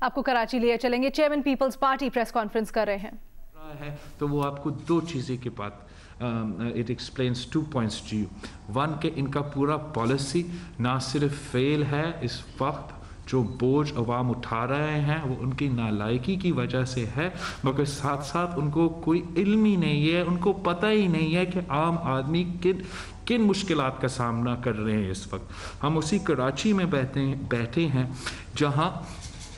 آپ کو کراچی لے چلیں گے. Chairman Peoples Party press conference کر رہے ہیں تو وہ آپ کو دو چیزیں کے بعد it explains 2 points to you. One کہ ان کا پورا پالیسی نہ صرف فیل ہے اس وقت، جو بوجھ عوام اٹھا رہے ہیں وہ ان کی نالائکی کی وجہ سے ہے، مگر ساتھ ساتھ ان کو کوئی علم ہی نہیں ہے، ان کو پتہ ہی نہیں ہے کہ عام آدمی کن مشکلات کا سامنا کر رہے ہیں اس وقت. ہم اسی کراچی میں بیٹھے ہیں جہاں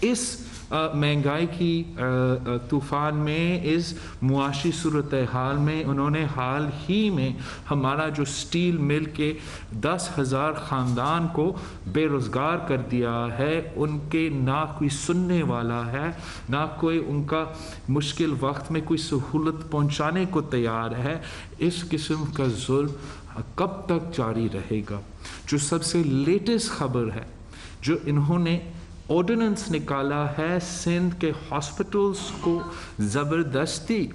اس مہنگائی کی طوفان میں، اس معاشی صورتحال میں انہوں نے حال ہی میں ہمارا جو سٹیل مل کے 10,000 خاندان کو بے روزگار کر دیا ہے. ان کے نہ کوئی سننے والا ہے، نہ کوئی ان کا مشکل وقت میں کوئی سہولت پہنچانے کو تیار ہے. اس قسم کا ظلم کب تک جاری رہے گا؟ جو سب سے لیٹسٹ خبر ہے، جو انہوں نے آرڈیننس نکالا ہے سندھ کے ہاسپٹلز کو زبردستی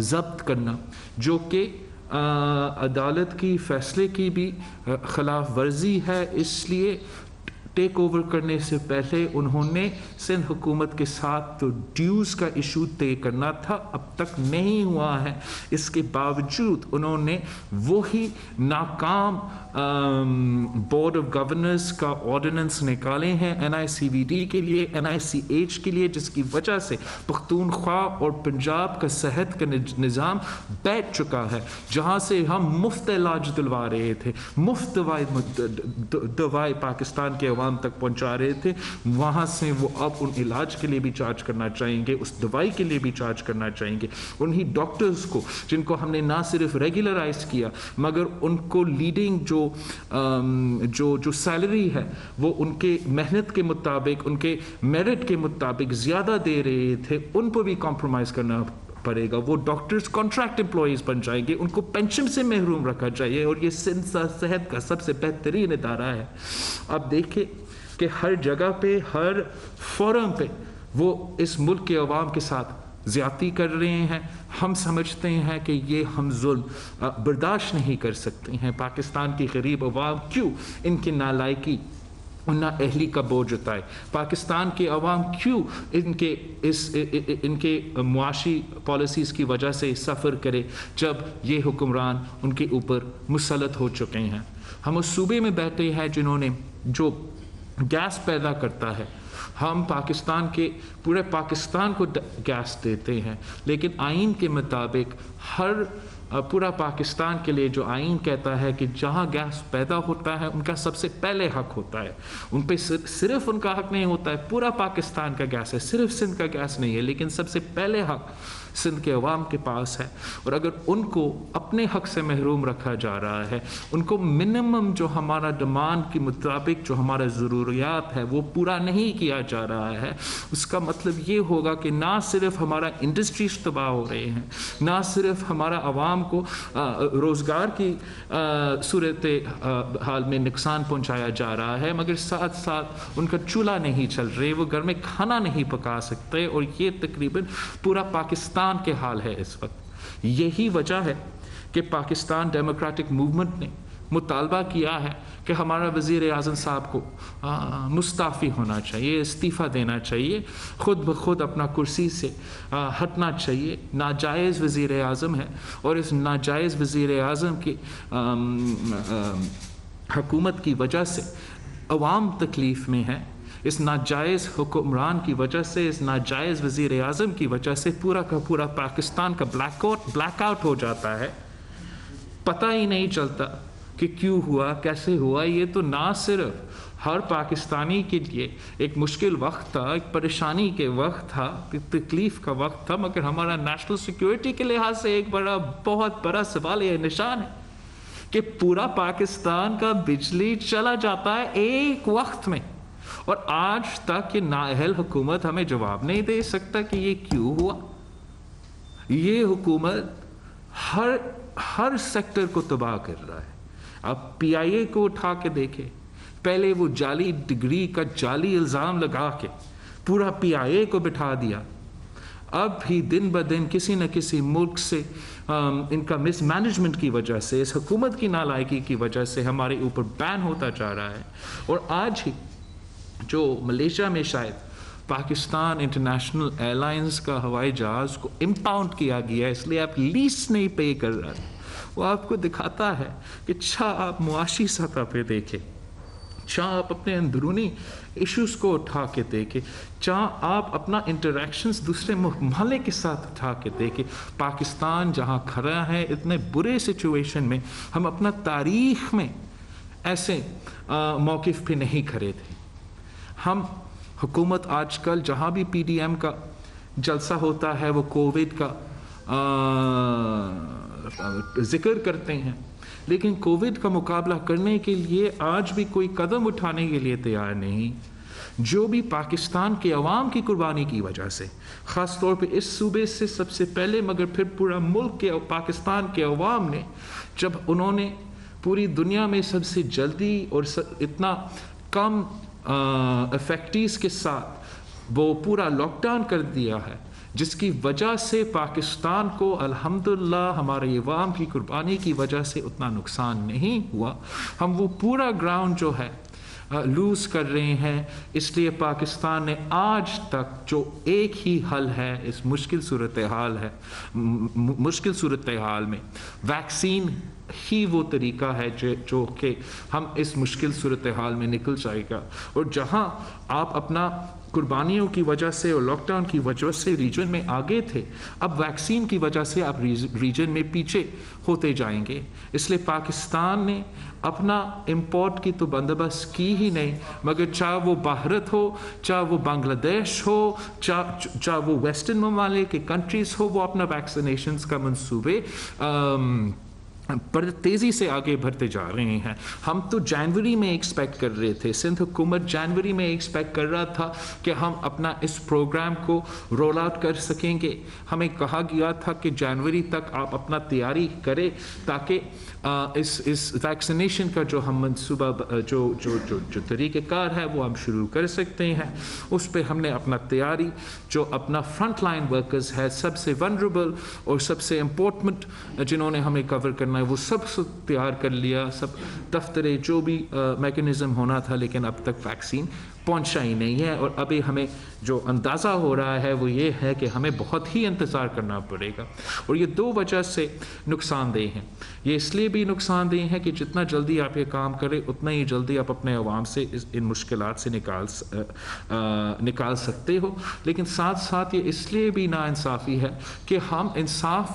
ضبط کرنا، جو کہ عدالت کی فیصلے کی بھی خلاف ورزی ہے. اس لیے ٹیک اوور کرنے سے پہلے انہوں نے سندھ حکومت کے ساتھ تو ڈیوز کا ایشو طے کرنا تھا، اب تک نہیں ہوا ہے. اس کے باوجود انہوں نے وہی ناکام بورڈ آف گورنرز کا آرڈیننس نکالے ہیں NICVD کے لیے، NICH کے لیے، جس کی وجہ سے پختونخوا اور پنجاب کا صحت کا نظام بیٹھ چکا ہے. جہاں سے ہم مفت علاج دلوا رہے تھے، مفت دوائی پاکستان کے عوام تک پہنچا رہے تھے، وہاں سے وہ اب ان علاج کے لیے بھی چارج کرنا چاہیں گے، اس دوائی کے لیے بھی چارج کرنا چاہیں گے. انہی ڈاکٹرز کو جن کو ہم نے نہ صرف ریگولرائز کیا مگر ان کو لیڈنگ جو سیلری ہے وہ ان کے محنت کے مطابق، ان کے میرٹ کے مطابق زیادہ دے رہے تھے، ان پر بھی کمپرومائز کرنا پڑے گا. وہ ڈاکٹرز کانٹریکٹ امپلائیز بن جائیں گے، ان کو پینشن سے محروم رکھا چاہیے. اور یہ سندھ صحت کا سب سے بہترین ادارہ ہے. اب دیکھیں کہ ہر جگہ پہ، ہر فورم پہ وہ اس ملک کے عوام کے ساتھ زیادتی کر رہے ہیں. ہم سمجھتے ہیں کہ یہ ہم ظلم برداشت نہیں کر سکتے ہیں. پاکستان کی غریب عوام کیوں ان کی نالائکی، نا اہلی کا بوجھ اٹھائے؟ پاکستان کے عوام کیوں ان کے معاشی پالیسیز کی وجہ سے سفر کرے جب یہ حکمران ان کے اوپر مسلط ہو چکے ہیں؟ ہم اس صوبے میں بیٹھے ہیں جنہوں نے جو گیس پیدا کرتا ہے، ہم پاکستان کے پورے پاکستان کو گیس دیتے ہیں، لیکن آئین کے مطابق پورا پاکستان کے لیے جو آئین کہتا ہے کہ جہاں گیس پیدا ہوتا ہے ان کا سب سے پہلے حق ہوتا ہے. ان پہ صرف ان کا حق نہیں ہوتا ہے، پورا پاکستان کا گیس ہے، صرف سندھ کا گیس نہیں ہے، لیکن سب سے پہلے حق سندھ کے عوام کے پاس ہے. اور اگر ان کو اپنے حق سے محروم رکھا جا رہا ہے، ان کو منیمم جو ہمارا ڈیمانڈ کے مطابق جو ہمارا ضروریات ہے وہ پورا نہیں کیا جا رہا ہے، اس کا مطلب یہ ہوگا کہ نہ صرف ہمارا انڈسٹریز تباہ ہو رہے ہیں، نہ صرف ہمارا عوام کو روزگار کی صورت حال میں نقصان پہنچایا جا رہا ہے، مگر ساتھ ساتھ ان کا چولہا نہیں چل رہے، وہ گھر میں کھانا نہیں پکا سکتے. اور یہ تقریباً پورا پاکستان کے حال ہے اس وقت. یہی وجہ ہے کہ پاکستان ڈیموکریٹک موومنٹ نے مطالبہ کیا ہے کہ ہمارا وزیر اعظم صاحب کو مستعفی ہونا چاہیے، استعفیٰ دینا چاہیے، خود بخود اپنا کرسی سے ہٹنا چاہیے. ناجائز وزیر اعظم ہے اور اس ناجائز وزیر اعظم کی حکومت کی وجہ سے عوام تکلیف میں ہے. اس ناجائز حکمران کی وجہ سے، اس ناجائز وزیر اعظم کی وجہ سے پورا کا پورا پاکستان کا بلیک آؤٹ ہو جاتا ہے. پتہ ہی نہیں چلتا کہ کیوں ہوا، کیسے ہوا. یہ تو نہ صرف ہر پاکستانی کے لیے ایک مشکل وقت تھا، ایک پریشانی کے وقت تھا، ایک تکلیف کا وقت تھا، مگر ہمارا نیشنل سیکیورٹی کے لحاظ سے ایک بہت بڑا سوال یہ نشان ہے کہ پورا پاکستان کا بجلی چلا جاتا ہے ایک وقت میں، اور آج تک یہ نااہل حکومت ہمیں جواب نہیں دے سکتا کہ یہ کیوں ہوا. یہ حکومت ہر سیکٹر کو تباہ کر رہا ہے. اب PIA کو اٹھا کے دیکھیں، پہلے وہ جعلی ڈگری کا جعلی الزام لگا کے پورا PIA کو بٹھا دیا. اب بھی دن بدن کسی نہ کسی ملک سے ان کا مس مینجمنٹ کی وجہ سے، اس حکومت کی نالائکی کی وجہ سے ہمارے اوپر بین ہوتا جا رہا ہے. اور آج ہی جو ملیشیا میں شاید पाकिस्तान इंटरनेशनल एयरलाइंस का हवाई जहाज़ को इम्पाउंड किया गया, इसलिए आप लीज नहीं पे कर रहे हैं। वो आपको दिखाता है कि चाह आप मुआशी सतह पे देखें, चाह आप अपने अंदरूनी इश्यूज़ को उठा के देखें, चाह आप अपना इंटरेक्शंस दूसरे महल्ले के साथ उठा के देखें, पाकिस्तान जहाँ खड़ा है इतने बुरे सिचुएशन में हम अपना तारीख़ में ऐसे मौक़िफ़ पे नहीं खड़े थे। हम हुकूमत आजकल जहाँ भी PDM का जलसा होता है वो कोविड का ज़िक्र करते हैं, लेकिन कोविड का मुकाबला करने के लिए आज भी कोई कदम उठाने के लिए तैयार नहीं। जो भी पाकिस्तान के अवाम की कुर्बानी की वजह से, ख़ास तौर पे इस सूबे से सबसे पहले मगर फिर पूरा मुल्क के पाकिस्तान के अवाम ने, जब उन्होंने पूरी दुनिया में सबसे जल्दी और इतना कम इफेक्टिव्स के साथ वो पूरा लॉकडाउन कर दिया है, जिसकी वजह से पाकिस्तान को अल्हम्दुलिल्लाह हमारे अवाम की कुर्बानी की वजह से उतना नुकसान नहीं हुआ। हम वो पूरा ग्राउंड जो है लूज़ कर रहे हैं, इसलिए पाकिस्तान ने आज तक जो एक ही हल है इस मुश्किल सूरत हाल में, वैक्सीन ही वो तरीका है जो कि हम इस मुश्किल सूरत हाल में निकल जाएगा। और जहां आप अपना कुर्बानियों की वजह से और लॉकडाउन की वजह से रीजन में आगे थे, अब वैक्सीन की वजह से आप रीजन में पीछे होते जाएंगे। इसलिए पाकिस्तान ने अपना इंपोर्ट की तो बंदोबस्त की ही नहीं, मगर चाहे वो भारत हो, चाहे वो बांग्लादेश हो, चाहे वो वेस्टर्न ममालिक के कंट्रीज़ हो, वो अपना वैक्सीनेशंस का मंसूबे पर तेज़ी से आगे बढ़ते जा रहे हैं। हम तो जनवरी में एक्सपेक्ट कर रहे थे, सिंध हुकूमत जनवरी में एक्सपेक्ट कर रहा था कि हम अपना इस प्रोग्राम को रोल आउट कर सकेंगे। हमें कहा गया था कि जनवरी तक आप अपना तैयारी करें ताकि इस वैक्सीनेशन का जो हम मनसूबा जो तरीक़ेकार है वो हम शुरू कर सकते हैं। उस पर हमने अपना तैयारी, जो अपना फ्रंट लाइन वर्कर्स है, सबसे वनरेबल और सबसे इम्पोर्टेंट जिन्होंने हमें कवर करना है, वो सब तैयार कर लिया, सब दफ्तरे जो भी मैकेनिज़्म होना था, लेकिन अब तक वैक्सीन पहुंचा ही नहीं है। और अभी हमें जो अंदाज़ा हो रहा है वो ये है कि हमें बहुत ही इंतज़ार करना पड़ेगा। और ये दो वजह से नुकसानदेह हैं। ये इसलिए भी नुकसानदेह है कि जितना जल्दी आप ये काम करें उतना ही जल्दी आप अपने अवाम से इन मुश्किलात से निकाल सकते हो, लेकिन साथ साथ ये इसलिए भी नाइंसाफ़ी है कि हम इंसाफ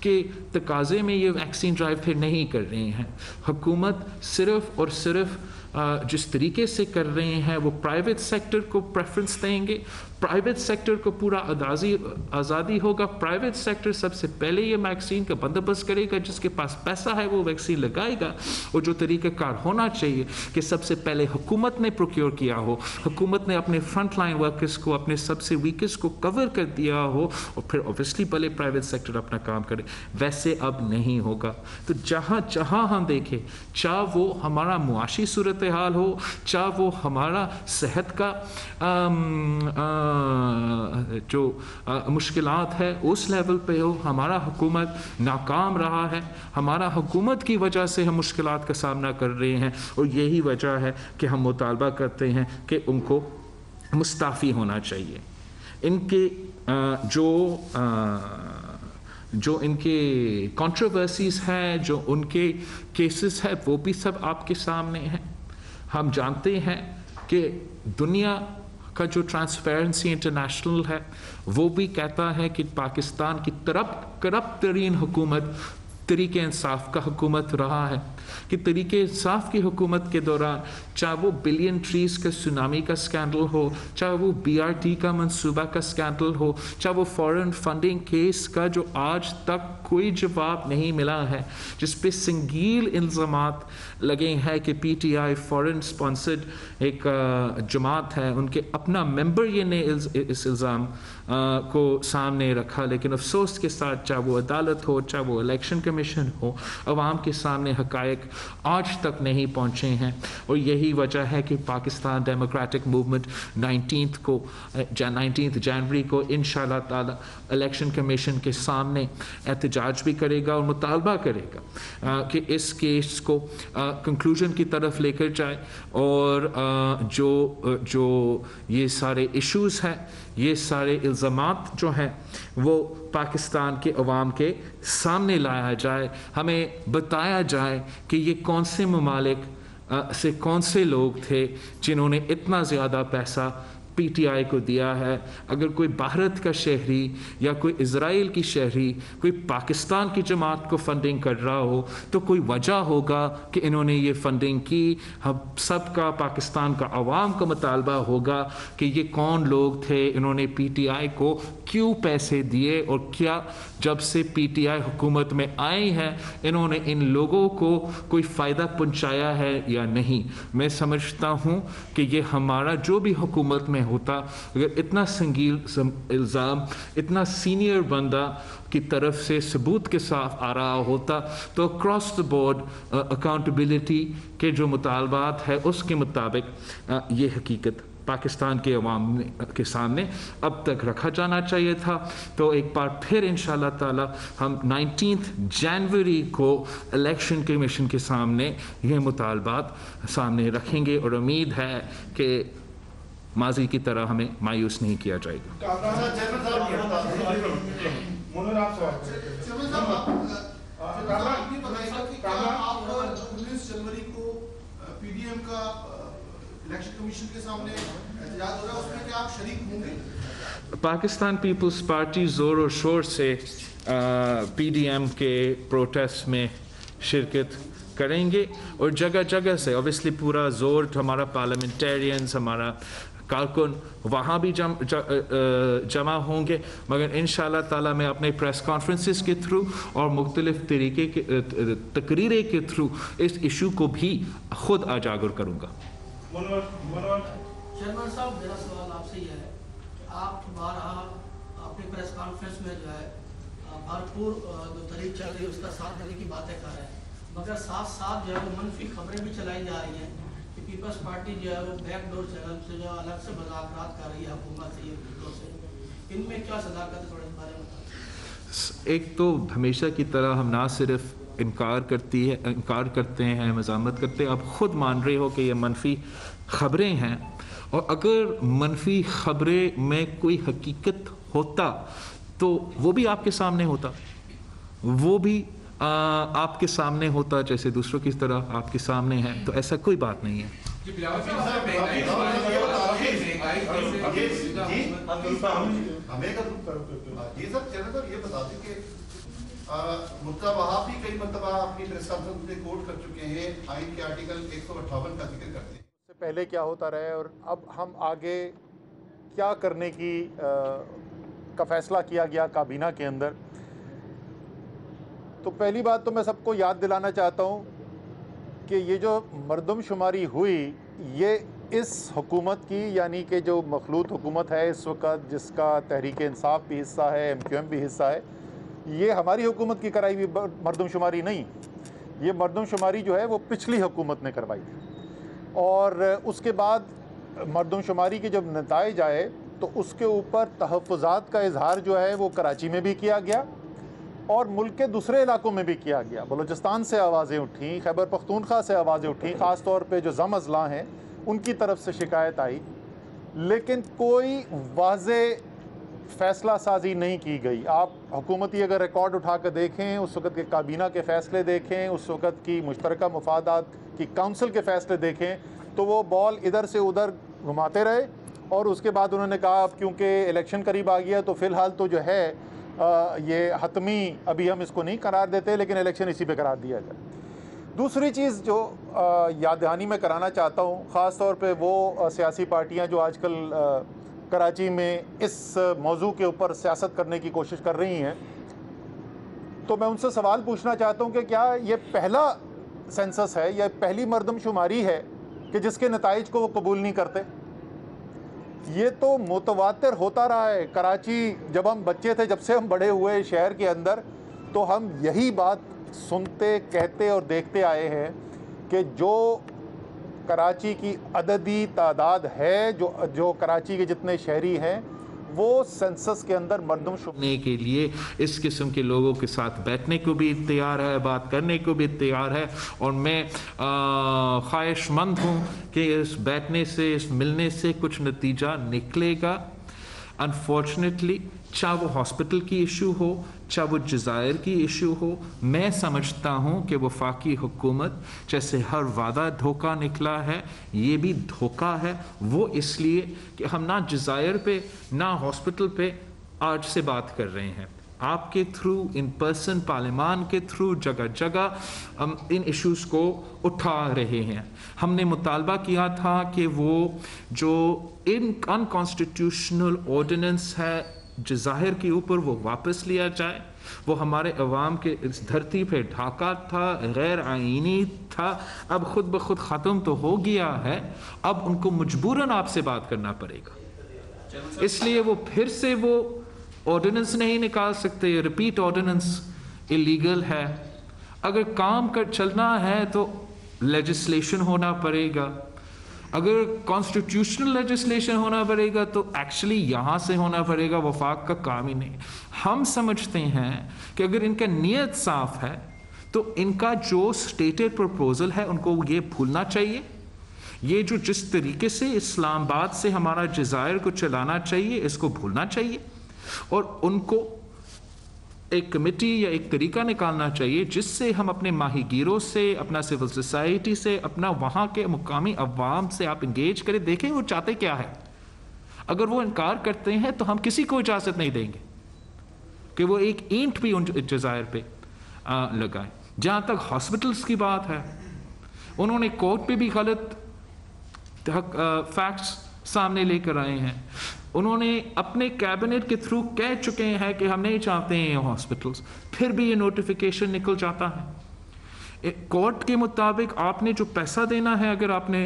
के तकाज़े में ये वैक्सीन ड्राइव फिर नहीं कर रहे हैं। हुकूमत सिर्फ़ और सिर्फ जिस तरीके से कर रहे हैं वो प्राइवेट सेक्टर को प्रेफरेंस देंगे, प्राइवेट सेक्टर को पूरा आज़ादी होगा। प्राइवेट सेक्टर सबसे पहले ये वैक्सीन का बंदोबस्त करेगा, जिसके पास पैसा है वो वैक्सीन लगाएगा। और जो तरीक़ाकार होना चाहिए कि सबसे पहले हुकूमत ने प्रोक्योर किया हो, हुकूमत ने अपने फ्रंट लाइन वर्कर्स को, अपने सबसे वीकेस्ट को कवर कर दिया हो, और फिर ऑब्वियसली पहले प्राइवेट सेक्टर अपना काम करे। वैसे अब नहीं होगा। तो जहाँ जहाँ हम देखें, चाहे वो हमारा मुआशी सूरत हाल हो, चाहे वो हमारा सेहत का जो मुश्किलात है उस लेवल पे हो, हमारा हुकूमत नाकाम रहा है। हमारा हुकूमत की वजह से हम मुश्किलात का सामना कर रहे हैं, और यही वजह है कि हम मुतालबा करते हैं कि उनको मुस्ताफ़ी होना चाहिए। इनके जो इनके कंट्रोवर्सीज़ हैं, जो उनके केसेस हैं, वो भी सब आपके सामने हैं। हम जानते हैं कि दुनिया का जो ट्रांसपेरेंसी इंटरनेशनल है वो भी कहता है कि पाकिस्तान की करप्ट तरीन हुकूमत तरीके इंसाफ का हुकूमत रहा है, कि तरीके इंसाफ की हुकूमत के दौरान चाहे वो बिलियन ट्रीज़ का सुनामी का स्कैंडल हो, चाहे वो BRT का मंसूबा का स्कैंडल हो, चाहे वो फॉरेन फंडिंग केस का जो आज तक कोई जवाब नहीं मिला है, जिस पे संगीन इल्ज़ामात लगे हैं कि PTI फॉरेन स्पॉन्सर्ड एक जमात है, उनके अपना मेंबर ये ने इस इल्ज़ाम को सामने रखा। लेकिन अफसोस के साथ चाहे वो अदालत हो, चाहे वो इलेक्शन कमीशन हो, अवाम के सामने हक़ाइक़ आज तक नहीं पहुँचे हैं। और यही वजह है कि पाकिस्तान डेमोक्रेटिक मूवमेंट 19 जनवरी को इंशाअल्लाह ताला इलेक्शन कमीशन के सामने एहतजाज भी करेगा और मुतालबा करेगा कि इस केस को कंक्लूजन की तरफ लेकर जाए और जो ये सारे इश्यूज़ हैं, ये सारे इल्ज़ामात जो हैं वो पाकिस्तान के अवाम के सामने लाया जाए। हमें बताया जाए कि ये कौन से ममालिक से कौन से लोग थे जिन्होंने इतना ज़्यादा पैसा PTI को दिया है। अगर कोई भारत का शहरी या कोई इज़राइल की शहरी कोई पाकिस्तान की जमात को फंडिंग कर रहा हो तो कोई वजह होगा कि इन्होंने ये फंडिंग की। हम सबका, पाकिस्तान का अवाम का मुतालबा होगा कि ये कौन लोग थे, इन्होंने PTI को क्यों पैसे दिए और क्या जब से PTI हुकूमत में आई है इन्होंने इन लोगों को कोई फ़ायदा पहुंचाया है या नहीं। मैं समझता हूँ कि ये हमारा जो भी हुकूमत में होता, अगर इतना संगीन इल्ज़ाम इतना सीनियर बंदा की तरफ से सबूत के साथ आ रहा होता तो अक्रॉस द बोर्ड अकाउंटेबिलिटी के जो मुतालबात है उसके मुताबिक ये हकीकत पाकिस्तान के अवाम के सामने अब तक रखा जाना चाहिए था। तो एक बार फिर इंशाअल्लाह ताला हम 19 जनवरी को इलेक्शन कमीशन के सामने ये मुतालबात सामने रखेंगे और उम्मीद है कि माजी की तरह हमें मायूस नहीं किया जाएगा। PDM का इलेक्शन कमीशन के सामने एहतजाज हो रहा है, उसमें क्या आप शरीक होंगे? पाकिस्तान पीपल्स पार्टी ज़ोर और शोर से PDM के प्रोटेस्ट में शिरकत करेंगे और जगह जगह से ऑब्वियसली पूरा ज़ोर हमारा पार्लियामेंटेरियंस, हमारा कारकुन वहाँ भी जमा होंगे, मगर इंशाअल्लाह ताला मैं अपने प्रेस कॉन्फ्रेंसेस के थ्रू और मुख्तलिफ तरीके के तकरीरें के थ्रू इस इशू को भी ख़ुद उजागर करूँगा। चेयरमैन साहब, मेरा सवाल आपसे ये है, आप बारहा अपनी प्रेस कॉन्फ्रेंस में जो है भरपूर जो तरीक चल रही है उसका साथ देने की बातें कर रहे हैं, मगर साथ साथ जो है वो मनफी खबरें भी चलाई जा रही हैं कि पीपल्स पार्टी जो है वो बैकडोर चैनल से जो अलग से मुज़ाकरात कर रही है हुकूमत से, ये इनमें क्या सदाकत है, थोड़ा इस बारे में बताएं। एक तो हमेशा की तरह हम ना सिर्फ इनकार करते हैं, मज़ामत करते हैं, आप ख़ुद मान रहे हो कि ये मनफी ख़बरें हैं, और अगर मनफी ख़बरें में कोई हकीकत होता तो वो भी आपके सामने होता, वो भी आपके सामने होता जैसे दूसरों की तरह आपके सामने है, तो ऐसा कोई बात नहीं है। मुर्तज़ा वहाब भी कई मरतबा अपनी प्रेस कॉन्फ्रेंस में कोट कर चुके हैं, आइन के आर्टिकल 158 का जिक्र करते हैं। इससे पहले क्या होता रहा है और अब हम आगे क्या करने की का फैसला किया गया काबीना के अंदर। तो पहली बात तो मैं सबको याद दिलाना चाहता हूँ कि ये जो मरदमशुमारी हुई ये इस हुकूमत की, यानी कि जो मखलूत हुकूमत है इस वक्त, जिसका तहरीक इंसाफ भी हिस्सा है, MQM भी हिस्सा है, ये हमारी हुकूमत की कराई हुई मरदमशुमारी नहीं, ये मरदमशुमारी जो है वो पिछली हुकूमत ने करवाई थी। और उसके बाद मरदमशुमारी के जब नताइज आए तो उसके ऊपर तहफ़्फ़ुज़ात का इजहार जो है वो कराची में भी किया गया और मुल्क के दूसरे इलाकों में भी किया गया। बलूचिस्तान से आवाज़ें उठी, खैबर पख्तूनख्वा से आवाज़ें उठी, ख़ास तौर पे जो ज़म अज़ला हैं उनकी तरफ से शिकायत आई, लेकिन कोई वाज़े फ़ैसला साजी नहीं की गई। आप हुकूमती अगर रिकॉर्ड उठा कर देखें, उस वक़्त के काबीना के फ़ैसले देखें, उस वक़्त की मुश्तरका मुफादात की काउंसिल के फ़ैसले देखें, तो वो बॉल इधर से उधर घुमाते रहे और उसके बाद उन्होंने कहा अब क्योंकि इलेक्शन करीब आ गया तो फ़िलहाल तो जो है ये हतमी अभी हम इसको नहीं करार देते, लेकिन इलेक्शन इसी पे करार दिया जाए। दूसरी चीज़ जो याद दहानी में कराना चाहता हूँ, ख़ास तौर पे वो सियासी पार्टियाँ जो आजकल कराची में इस मौजू के ऊपर सियासत करने की कोशिश कर रही हैं, तो मैं उनसे सवाल पूछना चाहता हूँ कि क्या ये पहला सेंसस है या पहली मरदमशुमारी है कि जिसके नताइज को वो कबूल नहीं करते? ये तो मुतवातिर होता रहा है। कराची जब हम बच्चे थे, जब से हम बड़े हुए शहर के अंदर, तो हम यही बात सुनते, कहते और देखते आए हैं कि जो कराची की अददी तादाद है, जो कराची के जितने शहरी हैं, वो सेंसस के अंदर मर्दमशुमारी के लिए इस किस्म के लोगों के साथ बैठने को भी तैयार है, बात करने को भी तैयार है। और मैं ख्वाहिशमंद हूँ कि इस बैठने से, इस मिलने से कुछ नतीजा निकलेगा। अनफॉर्चुनेटली, चाहे वो हॉस्पिटल की इशू हो, चाहे वो जज़ायर की इशू हो, मैं समझता हूँ कि वफाकी हुकूमत जैसे हर वादा धोखा निकला है, ये भी धोखा है। वो इसलिए कि हम ना जज़ायर पे ना हॉस्पिटल पे आज से बात कर रहे हैं, आपके थ्रू, इन पर्सन, पार्लियामान के थ्रू जगह जगह हम इन इश्यूज़ को उठा रहे हैं। हमने मुतालबा किया था कि वो जो अनकॉन्स्टिट्यूशनल ऑर्डिनेंस है जज़ाहिर के ऊपर, वो वापस लिया जाए। वो हमारे अवाम के इस धरती पे ढाका था, गैर आईनी था, अब खुद ब खुद ख़त्म तो हो गया है, अब उनको मजबूरन आपसे बात करना पड़ेगा। इसलिए वो फिर से वो ऑर्डिनेंस नहीं निकाल सकते। रिपीट ऑर्डिनेंस इलीगल है। अगर काम कर चलना है तो लेजिस्लेशन होना पड़ेगा। अगर कॉन्स्टिट्यूशनल लेजिस्लेशन होना पड़ेगा तो एक्चुअली यहाँ से होना पड़ेगा, वफाक का काम ही नहीं। हम समझते हैं कि अगर इनका नीयत साफ है तो इनका जो स्टेटेड प्रपोजल है उनको ये भूलना चाहिए। ये जो जिस तरीके से इस्लामाबाद से हमारा जज़ायर को चलाना चाहिए, इसको भूलना चाहिए और उनको एक कमेटी या एक तरीका निकालना चाहिए जिससे हम अपने माहीगीरों से, अपना सिविल सोसाइटी से, अपना वहाँ के मुकामी अवाम से आप इंगेज करें, देखें वो चाहते क्या है। अगर वो इनकार करते हैं तो हम किसी को इजाज़त नहीं देंगे कि वो एक ईंट भी उन जज़ायर पे लगाएं। जहाँ तक हॉस्पिटल्स की बात है, उन्होंने कोर्ट पे भी गलत फैक्ट्स सामने लेकर आए हैं। उन्होंने अपने कैबिनेट के थ्रू कह चुके हैं कि हम नहीं चाहते हैं ये हॉस्पिटल्स, फिर भी ये नोटिफिकेशन निकल जाता है। कोर्ट के मुताबिक आपने जो पैसा देना है, अगर आपने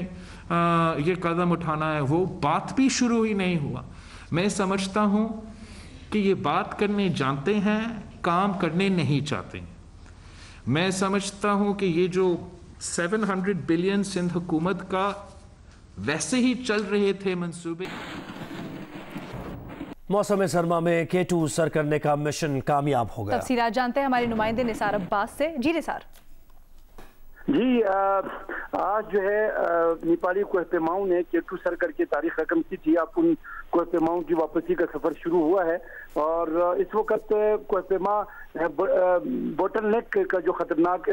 ये कदम उठाना है, वो बात भी शुरू ही नहीं हुआ। मैं समझता हूँ कि ये बात करने जानते हैं, काम करने नहीं चाहते। मैं समझता हूँ कि ये जो 700 बिलियन सिंध हुकूमत का वैसे ही चल रहे थे मंसूबे। मौसम सरमा में K2 सर करने का मिशन कामयाब हो गया। तफसीलात जानते हैं हमारे नुमाइंदे निसार अब्बास से। जी निसार। जी, आज जो है नेपाली कोहपेमाओं ने K2 सर करके तारीख रकम की थी। अब उन कोहपेमाओं की वापसी का सफर शुरू हुआ है और इस वक्त कोहपेमा बोटलनेक का जो खतरनाक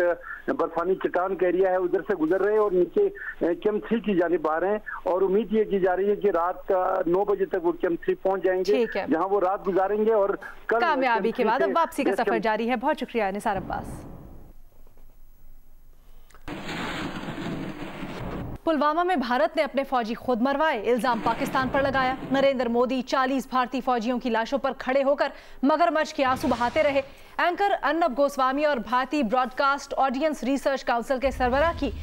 बर्फानी चट्टान का एरिया है उधर से गुजर रहे हैं और नीचे कैंप 3 की जानिब आ रहे हैं और उम्मीद ये की जा रही है कि रात 9 बजे तक वो कैंप 3 पहुंच जाएंगे, जहां वो रात गुजारेंगे और कल कामयाबी के बाद अब वापसी का सफर जारी है। बहुत शुक्रिया निसार अब्बास। पुलवामा में भारत ने अपने फौजी खुद मरवाए, इल्जाम पाकिस्तान पर लगाया। नरेंद्र मोदी 40 भारतीय फौजियों की लाशों पर खड़े होकर मगरमच्छ के आंसू बहाते रहे। एंकर अर्नब गोस्वामी और भारतीय ब्रॉडकास्ट ऑडियंस रिसर्च काउंसिल के सरबराह की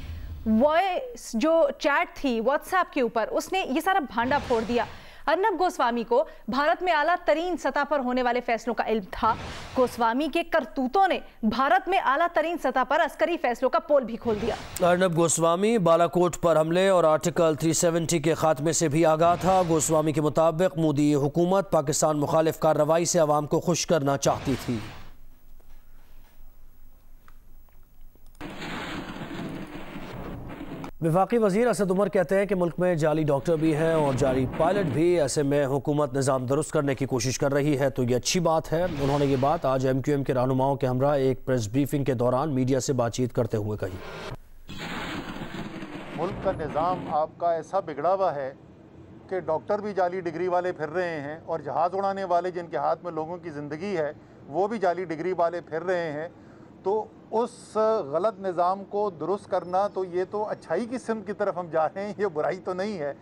वॉइस जो चैट थी व्हाट्सएप के ऊपर, उसने ये सारा भांडा फोड़ दिया। अर्नब गोस्वामी को भारत में आला तरीन सतह पर होने वाले फैसलों का इल्म था। गोस्वामी के करतूतों ने भारत में आला तरीन सतह पर अस्करी फैसलों का पोल भी खोल दिया। अर्नब गोस्वामी बालाकोट पर हमले और आर्टिकल 370 के खात्मे से भी आगाह था। गोस्वामी के मुताबिक मोदी हुकूमत पाकिस्तान मुखालिफ कार्रवाई से अवाम को खुश करना चाहती थी। वफाकी वज़ीर असद उमर कहते हैं कि मुल्क में जाली डॉक्टर भी हैं और जाली पायलट भी। ऐसे में हुकूमत निज़ाम दुरुस्त करने की कोशिश कर रही है तो ये अच्छी बात है। उन्होंने ये बात आज MQM के रहनुमाओं के हमरा एक प्रेस ब्रीफिंग के दौरान मीडिया से बातचीत करते हुए कही। मुल्क का निज़ाम आपका ऐसा बिगड़ा हुआ है कि डॉक्टर भी जाली डिग्री वाले फिर रहे हैं और जहाज़ उड़ाने वाले जिनके हाथ में लोगों की ज़िंदगी है वो भी जाली डिग्री वाले फिर रहे हैं। तो उस गलत निज़ाम को दुरुस्त करना, तो ये तो अच्छाई की सिमत की तरफ हम जा रहे हैं, ये बुराई तो नहीं है।